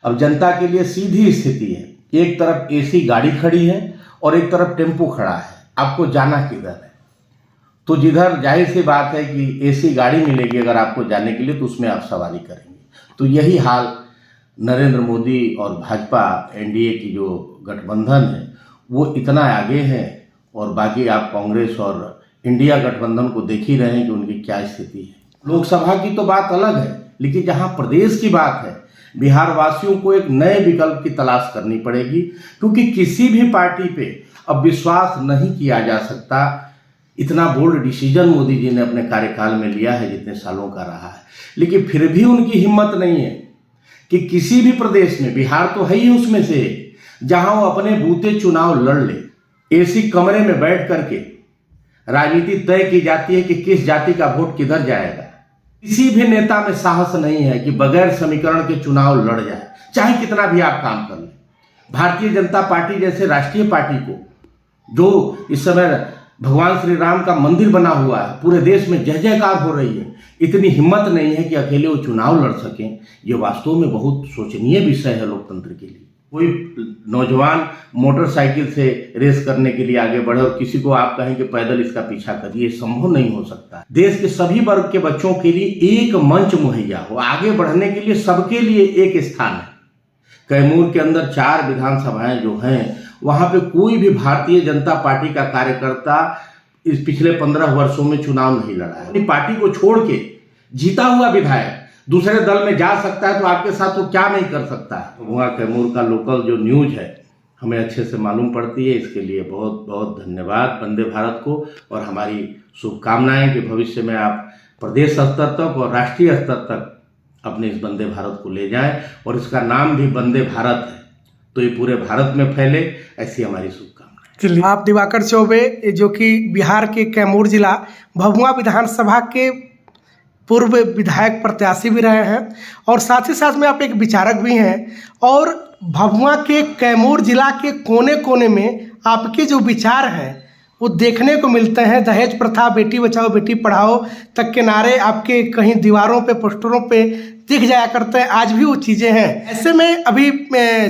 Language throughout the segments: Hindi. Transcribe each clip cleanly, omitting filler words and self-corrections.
अब जनता के लिए सीधी स्थिति है, एक तरफ एसी गाड़ी खड़ी है और एक तरफ टेम्पो खड़ा है, आपको जाना किधर है? तो जिधर जाहिर सी बात है कि एसी गाड़ी मिलेगी अगर आपको जाने के लिए तो उसमें आप सवारी करेंगे। तो यही हाल नरेंद्र मोदी और भाजपा एनडीए की जो गठबंधन है वो इतना आगे है, और बाकी आप कांग्रेस और इंडिया गठबंधन को देख ही रहे हैं कि उनकी क्या स्थिति है। लोकसभा की तो बात अलग है, लेकिन जहां प्रदेश की बात है, बिहार वासियों को एक नए विकल्प की तलाश करनी पड़ेगी, क्योंकि किसी भी पार्टी पे अब विश्वास नहीं किया जा सकता। इतना बोल्ड डिसीजन मोदी जी ने अपने कार्यकाल में लिया है जितने सालों का रहा है, लेकिन फिर भी उनकी हिम्मत नहीं है कि किसी भी प्रदेश में, बिहार तो है ही उसमें से, जहां वो अपने बूते चुनाव लड़ ले। एसी कमरे में बैठ करके राजनीति तय की जाती है कि किस जाति का वोट किधर जाएगा। किसी भी नेता में साहस नहीं है कि बगैर समीकरण के चुनाव लड़ जाए, चाहे कितना भी आप काम कर लें। भारतीय जनता पार्टी जैसे राष्ट्रीय पार्टी को, जो इस समय भगवान श्री राम का मंदिर बना हुआ है, पूरे देश में जय जयकार हो रही है, इतनी हिम्मत नहीं है कि अकेले वो चुनाव लड़ सकें। ये वास्तव में बहुत शोचनीय विषय है लोकतंत्र के लिए। कोई नौजवान मोटरसाइकिल से रेस करने के लिए आगे बढ़े और किसी को आप कहें कि पैदल इसका पीछा करिए, संभव नहीं हो सकता। देश के सभी वर्ग के बच्चों के लिए एक मंच मुहैया हो, आगे बढ़ने के लिए सबके लिए एक स्थान है। कैमूर के अंदर 4 विधानसभाएं जो हैं, वहां पे कोई भी भारतीय जनता पार्टी का कार्यकर्ता इस पिछले 15 वर्षों में चुनाव नहीं लड़ा है। अपनी पार्टी को छोड़ के जीता हुआ विधायक दूसरे दल में जा सकता है तो आपके साथ वो क्या नहीं कर सकता है। वहाँ कैमूर का लोकल जो न्यूज है हमें अच्छे से मालूम पड़ती है, इसके लिए बहुत बहुत धन्यवाद वंदे भारत को, और हमारी शुभकामनाएं कि भविष्य में आप प्रदेश स्तर तक और राष्ट्रीय स्तर तक अपने इस वंदे भारत को ले जाएं, और इसका नाम भी वंदे भारत है तो ये पूरे भारत में फैले, ऐसी हमारी शुभकामनाएं। आप दिवाकर चौबे जो कि बिहार के कैमूर जिला भभुआ विधानसभा के पूर्व विधायक प्रत्याशी भी रहे हैं, और साथ ही साथ में आप एक विचारक भी हैं, और भभुआ के कैमूर जिला के कोने कोने में आपके जो विचार हैं वो देखने को मिलते हैं। दहेज प्रथा, बेटी बचाओ बेटी पढ़ाओ तक के नारे आपके कहीं दीवारों पे, पोस्टरों पे दिख जाया करते हैं, आज भी वो चीज़ें हैं। ऐसे में अभी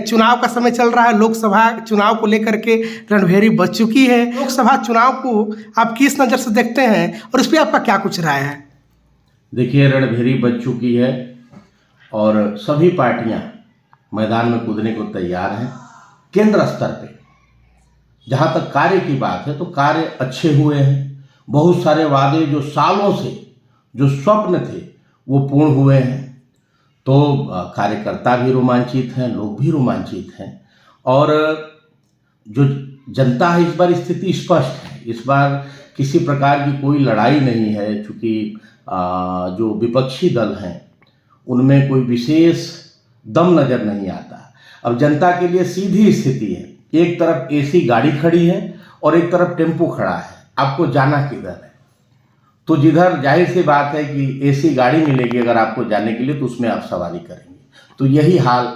चुनाव का समय चल रहा है, लोकसभा चुनाव को लेकर के रणभेरी बज चुकी है। लोकसभा चुनाव को आप किस नज़र से देखते हैं और इस पर आपका क्या कुछ राय है? देखिए, रणभेरी बज चुकी है और सभी पार्टियां मैदान में कूदने को तैयार हैं। केंद्र स्तर पे जहां तक कार्य की बात है तो कार्य अच्छे हुए हैं। बहुत सारे वादे जो सालों से जो स्वप्न थे वो पूर्ण हुए हैं। तो कार्यकर्ता भी रोमांचित हैं, लोग भी रोमांचित हैं, और जो जनता है इस बार स्थिति स्पष्ट है। इस बार किसी प्रकार की कोई लड़ाई नहीं है, चूँकि जो विपक्षी दल हैं उनमें कोई विशेष दम नज़र नहीं आता। अब जनता के लिए सीधी स्थिति है, एक तरफ एसी गाड़ी खड़ी है और एक तरफ टेम्पो खड़ा है, आपको जाना किधर है? तो जिधर जाहिर सी बात है कि एसी गाड़ी मिलेगी अगर आपको जाने के लिए तो उसमें आप सवारी करेंगे। तो यही हाल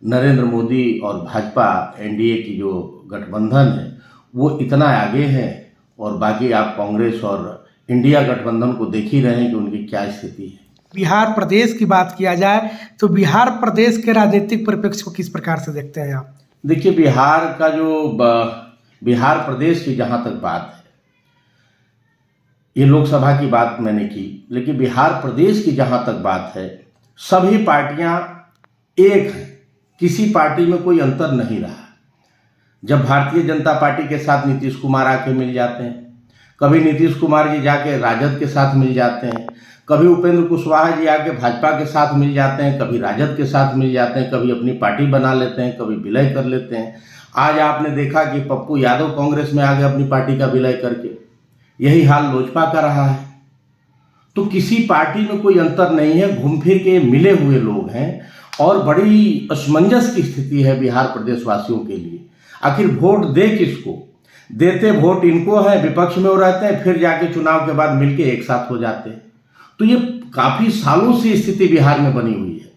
नरेंद्र मोदी और भाजपा एनडीए की जो गठबंधन है वो इतना आगे है, और बाकी आप कांग्रेस और इंडिया गठबंधन को देख ही रहे हैं कि उनकी क्या स्थिति है। बिहार प्रदेश की बात किया जाए तो बिहार प्रदेश के राजनीतिक परिप्रेक्ष्य को किस प्रकार से देखते हैं आप? देखिए, बिहार का जो बिहार प्रदेश की जहाँ तक बात है, ये लोकसभा की बात मैंने की, लेकिन बिहार प्रदेश की जहाँ तक बात है सभी पार्टियां एक हैं, किसी पार्टी में कोई अंतर नहीं रहा। जब भारतीय जनता पार्टी के साथ नीतीश कुमार आके मिल जाते हैं, कभी नीतीश कुमार जी जाके राजद के साथ मिल जाते हैं, कभी उपेंद्र कुशवाहा जी आके भाजपा के साथ मिल जाते हैं, कभी राजद के साथ मिल जाते हैं, कभी अपनी पार्टी बना लेते हैं, कभी विलय कर लेते हैं। आज आपने देखा कि पप्पू यादव कांग्रेस में आ गए अपनी पार्टी का विलय करके। यही हाल लोजपा का रहा है। तो किसी पार्टी में कोई अंतर नहीं है, घूम फिर के मिले हुए लोग हैं, और बड़ी असमंजस की स्थिति है बिहार प्रदेश वासियों के लिए। आखिर वोट दे किसको? देते वोट इनको है, विपक्ष में वो रहते हैं, फिर जाके चुनाव के बाद मिलके एक साथ हो जाते हैं। तो ये काफी सालों से स्थिति बिहार में बनी हुई है।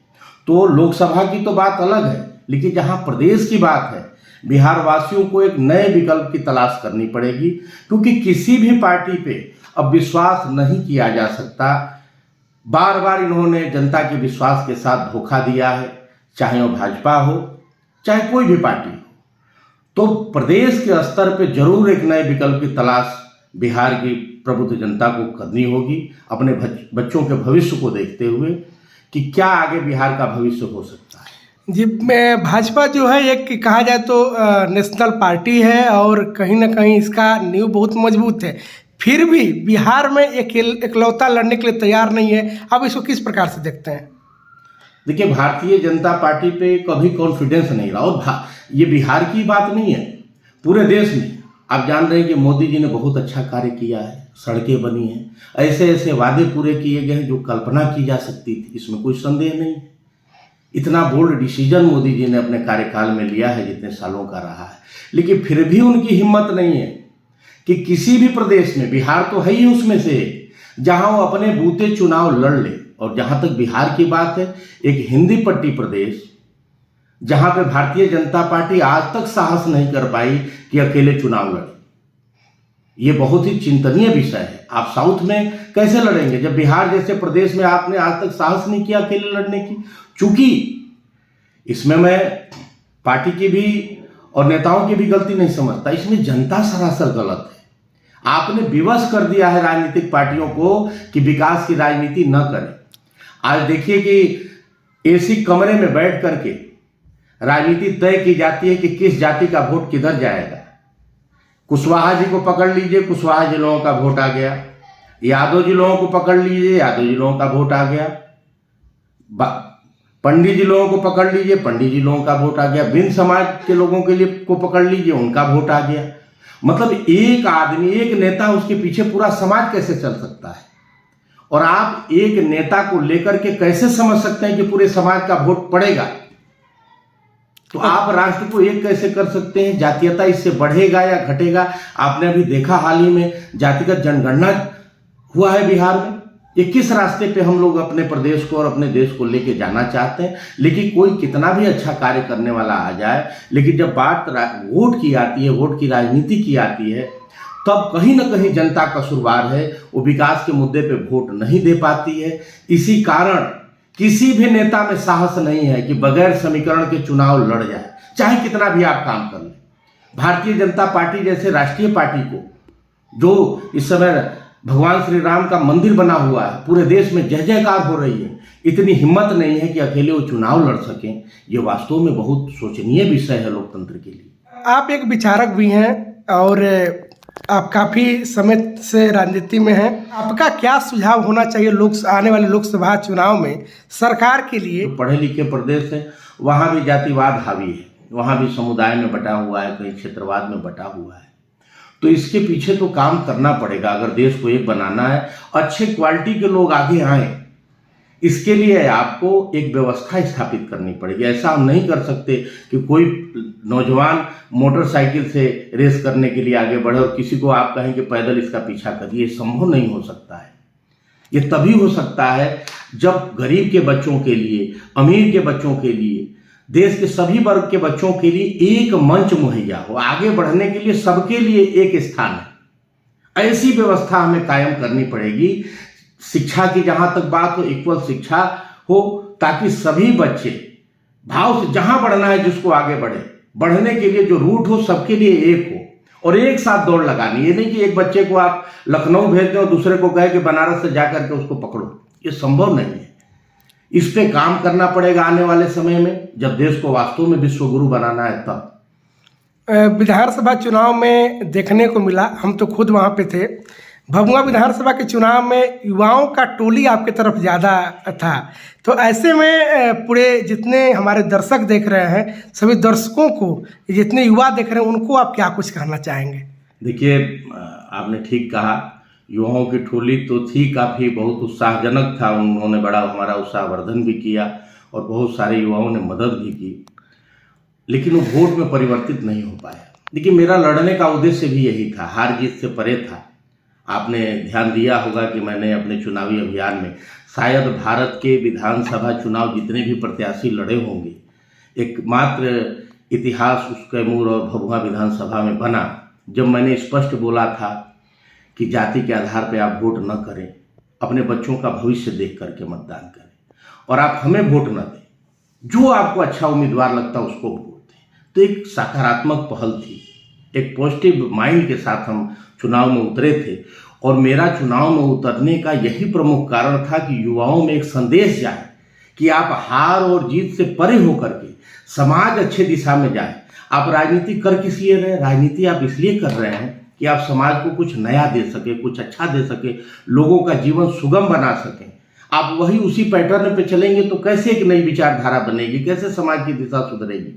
तो लोकसभा की तो बात अलग है, लेकिन जहां प्रदेश की बात है, बिहार वासियों को एक नए विकल्प की तलाश करनी पड़ेगी, क्योंकि किसी भी पार्टी पे अब विश्वास नहीं किया जा सकता। बार बार इन्होंने जनता के विश्वास के साथ धोखा दिया है, चाहे वो भाजपा हो चाहे कोई भी पार्टी हो, तो प्रदेश के स्तर पे जरूर एक नए विकल्प की तलाश बिहार की प्रबुद्ध जनता को करनी होगी, अपने बच्चों के भविष्य को देखते हुए कि क्या आगे बिहार का भविष्य हो सकता है। जी, मैं भाजपा जो है एक कहा जाए तो नेशनल पार्टी है और कहीं ना कहीं इसका नींव बहुत मजबूत है, फिर भी बिहार में इकलौता लड़ने के लिए तैयार नहीं है। आप इसको किस प्रकार से देखते हैं? देखिए, भारतीय जनता पार्टी पे कभी कॉन्फिडेंस नहीं रहा, और ये बिहार की बात नहीं है, पूरे देश में आप जान रहे हैं कि मोदी जी ने बहुत अच्छा कार्य किया है, सड़कें बनी हैं, ऐसे ऐसे वादे पूरे किए गए हैं जो कल्पना की जा सकती थी, इसमें कोई संदेह नहीं है। इतना बोल्ड डिसीजन मोदी जी ने अपने कार्यकाल में लिया है जितने सालों का रहा है, लेकिन फिर भी उनकी हिम्मत नहीं है कि किसी भी प्रदेश में, बिहार तो है ही उसमें से, जहां वो अपने बूते चुनाव लड़ ले। और जहां तक बिहार की बात है, एक हिंदी पट्टी प्रदेश जहां पे भारतीय जनता पार्टी आज तक साहस नहीं कर पाई कि अकेले चुनाव लड़े, ये बहुत ही चिंतनीय विषय है। आप साउथ में कैसे लड़ेंगे जब बिहार जैसे प्रदेश में आपने आज तक साहस नहीं किया अकेले लड़ने की। चूंकि इसमें मैं पार्टी की भी और नेताओं की भी गलती नहीं समझता, इसमें जनता सरासर गलत है। आपने विवश कर दिया है राजनीतिक पार्टियों को कि विकास की राजनीति न करें। आज देखिए कि एसी कमरे में बैठ करके राजनीति तय की जाती है कि किस जाति का वोट किधर जाएगा। कुशवाहा जी को पकड़ लीजिए, कुशवाहा जी लोगों का वोट आ गया। यादव जी लोगों को पकड़ लीजिए, यादव जी लोगों का वोट आ गया। पंडित जी लोगों को पकड़ लीजिए, पंडित जी लोगों का वोट आ गया। बिन समाज के लोगों के लिए को पकड़ लीजिए, उनका वोट आ गया। मतलब एक आदमी, एक नेता, उसके पीछे पूरा समाज कैसे चल सकता है? और आप एक नेता को लेकर के कैसे समझ सकते हैं कि पूरे समाज का वोट पड़ेगा? तो आप राष्ट्र को एक कैसे कर सकते हैं? जातीयता इससे बढ़ेगा या घटेगा? आपने अभी देखा हाल ही में जातिगत जनगणना हुआ है बिहार में। ये किस रास्ते पे हम लोग अपने प्रदेश को और अपने देश को लेके जाना चाहते हैं? लेकिन कोई कितना भी अच्छा कार्य करने वाला आ जाए, लेकिन जब बात वोट की आती है, वोट की राजनीति की आती है, तब कहीं ना कहीं जनता कसूरवार है। वो विकास के मुद्दे पे वोट नहीं दे पाती है। इसी कारण किसी भी नेता में साहस नहीं है कि बगैर समीकरण के चुनाव लड़ जाए, चाहे कितना भी आप काम कर लें। भारतीय जनता पार्टी जैसे राष्ट्रीय पार्टी को, जो इस समय भगवान श्री राम का मंदिर बना हुआ है, पूरे देश में जय जयकार हो रही है, इतनी हिम्मत नहीं है कि अकेले वो चुनाव लड़ सकें। ये वास्तव में बहुत शोचनीय विषय है लोकतंत्र के लिए। आप एक विचारक भी हैं और आप काफ़ी समय से राजनीति में हैं। आपका क्या सुझाव होना चाहिए आने वाले लोकसभा चुनाव में सरकार के लिए? तो पढ़े लिखे प्रदेश है, वहाँ भी जातिवाद हावी है, वहाँ भी समुदाय में बटा हुआ है, कहीं क्षेत्रवाद में बटा हुआ है। तो इसके पीछे तो काम करना पड़ेगा। अगर देश को एक बनाना है, अच्छे क्वालिटी के लोग आगे आए, इसके लिए आपको एक व्यवस्था स्थापित करनी पड़ेगी। ऐसा हम नहीं कर सकते कि कोई नौजवान मोटरसाइकिल से रेस करने के लिए आगे बढ़े और किसी को आप कहें कि पैदल इसका पीछा करिए। संभव नहीं हो सकता है। ये तभी हो सकता है जब गरीब के बच्चों के लिए, अमीर के बच्चों के लिए, देश के सभी वर्ग के बच्चों के लिए एक मंच मुहैया हो। आगे बढ़ने के लिए सबके लिए एक स्थान है। ऐसी व्यवस्था हमें कायम करनी पड़ेगी। शिक्षा की जहां तक बात हो, इक्वल शिक्षा हो, ताकि सभी बच्चे भाव से जहां बढ़ना है, जिसको आगे बढ़े, बढ़ने के लिए जो रूट हो सबके लिए एक हो और एक साथ दौड़ लगानी। ये नहीं कि एक बच्चे को आप लखनऊ भेज दें और दूसरे को कहे कि बनारस से जाकर के उसको पकड़ो। ये संभव नहीं है। इस पे काम करना पड़ेगा आने वाले समय में, जब देश को वास्तव में विश्व गुरु बनाना है। तब विधानसभा चुनाव में देखने को मिला, हम तो खुद वहाँ पे थे, भभुआ विधानसभा के चुनाव में युवाओं का टोली आपके तरफ ज़्यादा था। तो ऐसे में पूरे जितने हमारे दर्शक देख रहे हैं, सभी दर्शकों को, जितने युवा देख रहे हैं, उनको आप क्या कुछ कहना चाहेंगे? देखिए, आपने ठीक कहा, युवाओं की टोली तो थी, काफ़ी बहुत उत्साहजनक था। उन्होंने बड़ा हमारा उत्साहवर्धन भी किया और बहुत सारे युवाओं ने मदद भी की, लेकिन वो वोट में परिवर्तित नहीं हो पाया। देखिए, मेरा लड़ने का उद्देश्य भी यही था, हार जीत से परे था। आपने ध्यान दिया होगा कि मैंने अपने चुनावी अभियान में शायद भारत के विधानसभा चुनाव जितने भी प्रत्याशी लड़े होंगे, एकमात्र इतिहास उस कैमूर और भभुआ विधानसभा में बना जब मैंने स्पष्ट बोला था कि जाति के आधार पर आप वोट न करें, अपने बच्चों का भविष्य देख करके मतदान करें और आप हमें वोट न दें। जो आपको अच्छा उम्मीदवार लगता है उसको वोट दें। तो एक सकारात्मक पहल थी, एक पॉजिटिव माइंड के साथ हम चुनाव में उतरे थे। और मेरा चुनाव में उतरने का यही प्रमुख कारण था कि युवाओं में एक संदेश जाए कि आप हार और जीत से परे होकर के समाज अच्छे दिशा में जाए। आप राजनीति कर किस लिए रहे हैं? राजनीति आप इसलिए कर रहे हैं कि आप समाज को कुछ नया दे सके, कुछ अच्छा दे सके, लोगों का जीवन सुगम बना सकें। आप वही उसी पैटर्न पे चलेंगे तो कैसे एक नई विचारधारा बनेगी, कैसे समाज की दिशा सुधरेगी।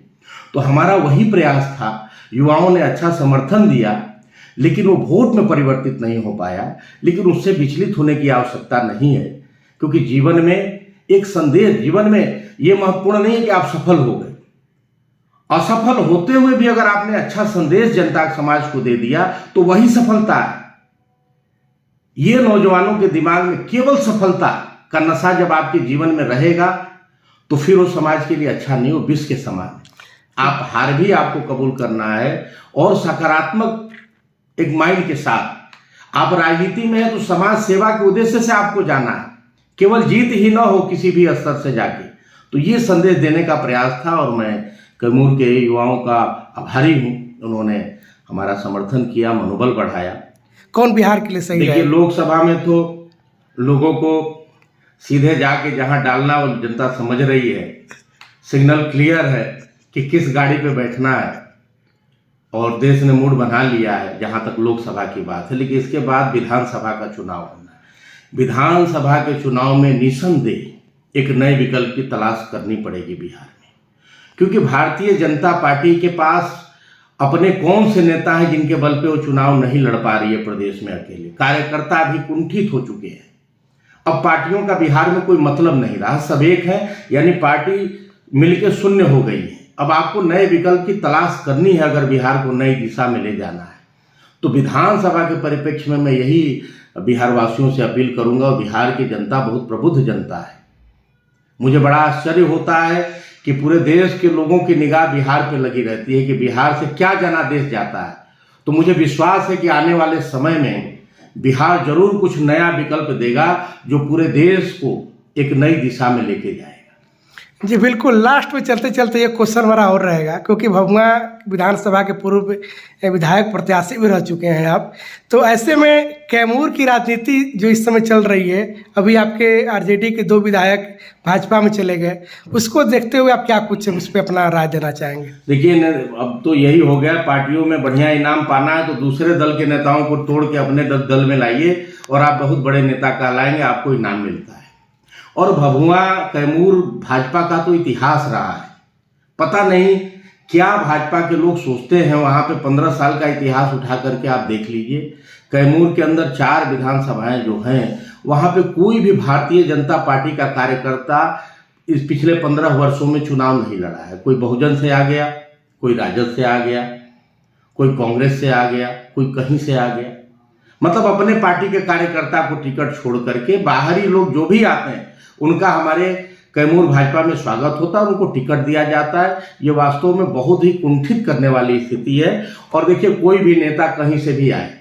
तो हमारा वही प्रयास था। युवाओं ने अच्छा समर्थन दिया, लेकिन वो वोट में परिवर्तित नहीं हो पाया। लेकिन उससे विचलित होने की आवश्यकता नहीं है, क्योंकि जीवन में एक संदेश, जीवन में ये महत्वपूर्ण नहीं है कि आप सफल हो गए। असफल होते हुए भी अगर आपने अच्छा संदेश जनता समाज को दे दिया तो वही सफलता है। ये नौजवानों के दिमाग में केवल सफलता का नशा जब आपके जीवन में रहेगा तो फिर वो समाज के लिए अच्छा नहीं हो, विष के समान। आप हार भी आपको कबूल करना है और सकारात्मक एक माइंड के साथ। आप राजनीति में है तो समाज सेवा के उद्देश्य से आपको जाना है, केवल जीत ही ना हो किसी भी स्तर से जाके। तो ये संदेश देने का प्रयास था और मैं कैमूर के युवाओं का आभारी हूँ। उन्होंने हमारा समर्थन किया, मनोबल बढ़ाया। कौन बिहार के लिए सही देखिए, है? लोकसभा में तो लोगों को सीधे जाके जहां डालना वो जनता समझ रही है। सिग्नल क्लियर है कि किस गाड़ी पे बैठना है और देश ने मूड बना लिया है जहां तक लोकसभा की बात है। लेकिन इसके बाद विधानसभा का चुनाव होना है। विधानसभा के चुनाव में निसंदेह एक नए विकल्प की तलाश करनी पड़ेगी बिहार में, क्योंकि भारतीय जनता पार्टी के पास अपने कौन से नेता हैं जिनके बल पे वो चुनाव नहीं लड़ पा रही है प्रदेश में अकेले। कार्यकर्ता भी कुंठित हो चुके हैं। अब पार्टियों का बिहार में कोई मतलब नहीं रहा, सब एक है, यानी पार्टी मिलके शून्य हो गई है। अब आपको नए विकल्प की तलाश करनी है अगर बिहार को नई दिशा में ले जाना है। तो विधानसभा के परिप्रेक्ष्य में मैं यही बिहार वासियों से अपील करूंगा। और बिहार की जनता बहुत प्रबुद्ध जनता है। मुझे बड़ा आश्चर्य होता है कि पूरे देश के लोगों की निगाह बिहार पे लगी रहती है कि बिहार से क्या जनादेश जाता है। तो मुझे विश्वास है कि आने वाले समय में बिहार जरूर कुछ नया विकल्प देगा जो पूरे देश को एक नई दिशा में लेके जाएगा। जी बिल्कुल। लास्ट में चलते चलते एक क्वेश्चन हमारा और रहेगा, क्योंकि भभुआ विधानसभा के पूर्व विधायक प्रत्याशी भी रह चुके हैं आप। तो ऐसे में कैमूर की राजनीति जो इस समय चल रही है, अभी आपके आरजेडी के 2 विधायक भाजपा में चले गए, उसको देखते हुए आप क्या कुछ उस पर अपना राय देना चाहेंगे? देखिए, अब तो यही हो गया, पार्टियों में बढ़िया इनाम पाना है तो दूसरे दल के नेताओं को तोड़ के अपने दल में लाइए और आप बहुत बड़े नेता कहलाएंगे, आपको इनाम मिलता है। और भभुआ कैमूर भाजपा का तो इतिहास रहा है। पता नहीं क्या भाजपा के लोग सोचते हैं। वहां पे 15 साल का इतिहास उठा करके आप देख लीजिए। कैमूर के अंदर 4 विधानसभाएं जो हैं, वहां पे कोई भी भारतीय जनता पार्टी का कार्यकर्ता इस पिछले 15 वर्षों में चुनाव नहीं लड़ा है। कोई बहुजन से आ गया, कोई राजद से आ गया, कोई कांग्रेस से आ गया, कोई कहीं से आ गया। मतलब अपने पार्टी के कार्यकर्ता को टिकट छोड़ करके बाहरी लोग जो भी आते हैं उनका हमारे कैमूर भाजपा में स्वागत होता है, उनको टिकट दिया जाता है। ये वास्तव में बहुत ही कुंठित करने वाली स्थिति है। और देखिए, कोई भी नेता कहीं से भी आए,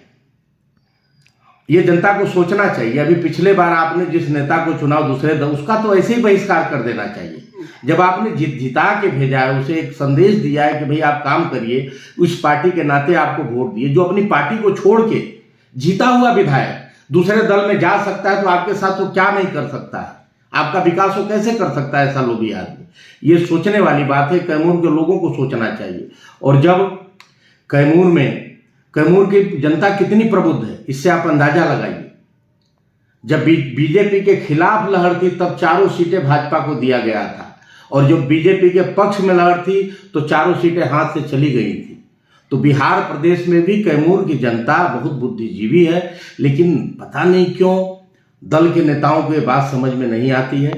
ये जनता को सोचना चाहिए। अभी पिछले बार आपने जिस नेता को चुनाव दूसरे दल, उसका तो ऐसे ही बहिष्कार कर देना चाहिए। जब आपने जिता के भेजा है, उसे एक संदेश दिया है कि भाई आप काम करिए, उस पार्टी के नाते आपको वोट दिए। जो अपनी पार्टी को छोड़ के जीता हुआ विधायक दूसरे दल में जा सकता है तो आपके साथ वो क्या नहीं कर सकता है, आपका विकास वो कैसे कर सकता है ऐसा लोभी आदमी। ये सोचने वाली बात है, कैमूर के लोगों को सोचना चाहिए। और जब कैमूर की जनता कितनी प्रबुद्ध है इससे आप अंदाजा लगाइए। जब बीजेपी के खिलाफ लहर थी तब 4 सीटें भाजपा को दिया गया था, और जब बीजेपी के पक्ष में लहर थी तो 4 सीटें हाथ से चली गई थी। तो बिहार प्रदेश में भी कैमूर की जनता बहुत बुद्धिजीवी है, लेकिन पता नहीं क्यों दल के नेताओं को ये बात समझ में नहीं आती है।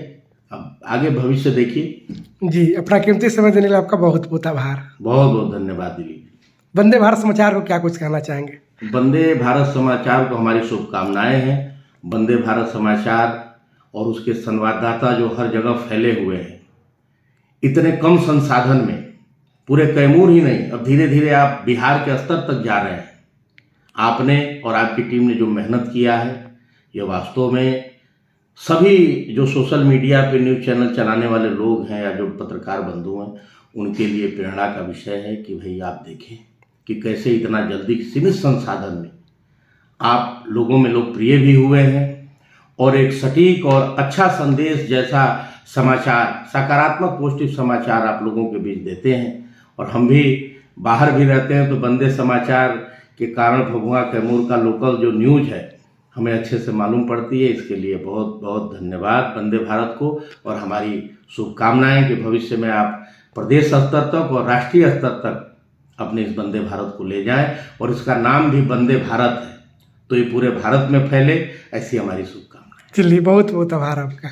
अब आगे भविष्य देखिए। जी, अपना कीमती समय देने के लिए आपका बहुत बहुत आभार। बहुत बहुत धन्यवाद दिलीप। वंदे भारत समाचार को क्या कुछ कहना चाहेंगे? वंदे भारत समाचार को हमारी शुभकामनाएं हैं। वंदे भारत समाचार और उसके संवाददाता जो हर जगह फैले हुए हैं, इतने कम संसाधन में पूरे कैमूर ही नहीं, अब धीरे धीरे आप बिहार के स्तर तक जा रहे हैं। आपने और आपकी टीम ने जो मेहनत किया है, ये वास्तव में सभी जो सोशल मीडिया पे न्यूज़ चैनल चलाने वाले लोग हैं या जो पत्रकार बंधु हैं, उनके लिए प्रेरणा का विषय है कि भाई आप देखें कि कैसे इतना जल्दी सीमित संसाधन में आप लोगों में लोकप्रिय भी हुए हैं और एक सटीक और अच्छा संदेश जैसा समाचार, सकारात्मक पॉजिटिव समाचार आप लोगों के बीच देते हैं। और हम भी बाहर भी रहते हैं तो बंदे समाचार के कारण भभुआ कैमूर का लोकल जो न्यूज़ है हमें अच्छे से मालूम पड़ती है। इसके लिए बहुत बहुत धन्यवाद वंदे भारत को, और हमारी शुभकामनाएं कि भविष्य में आप प्रदेश स्तर तक और राष्ट्रीय स्तर तक अपने इस वंदे भारत को ले जाएं, और इसका नाम भी वंदे भारत है तो ये पूरे भारत में फैले, ऐसी हमारी शुभकामनाएं। चलिए, बहुत बहुत आभार आपका।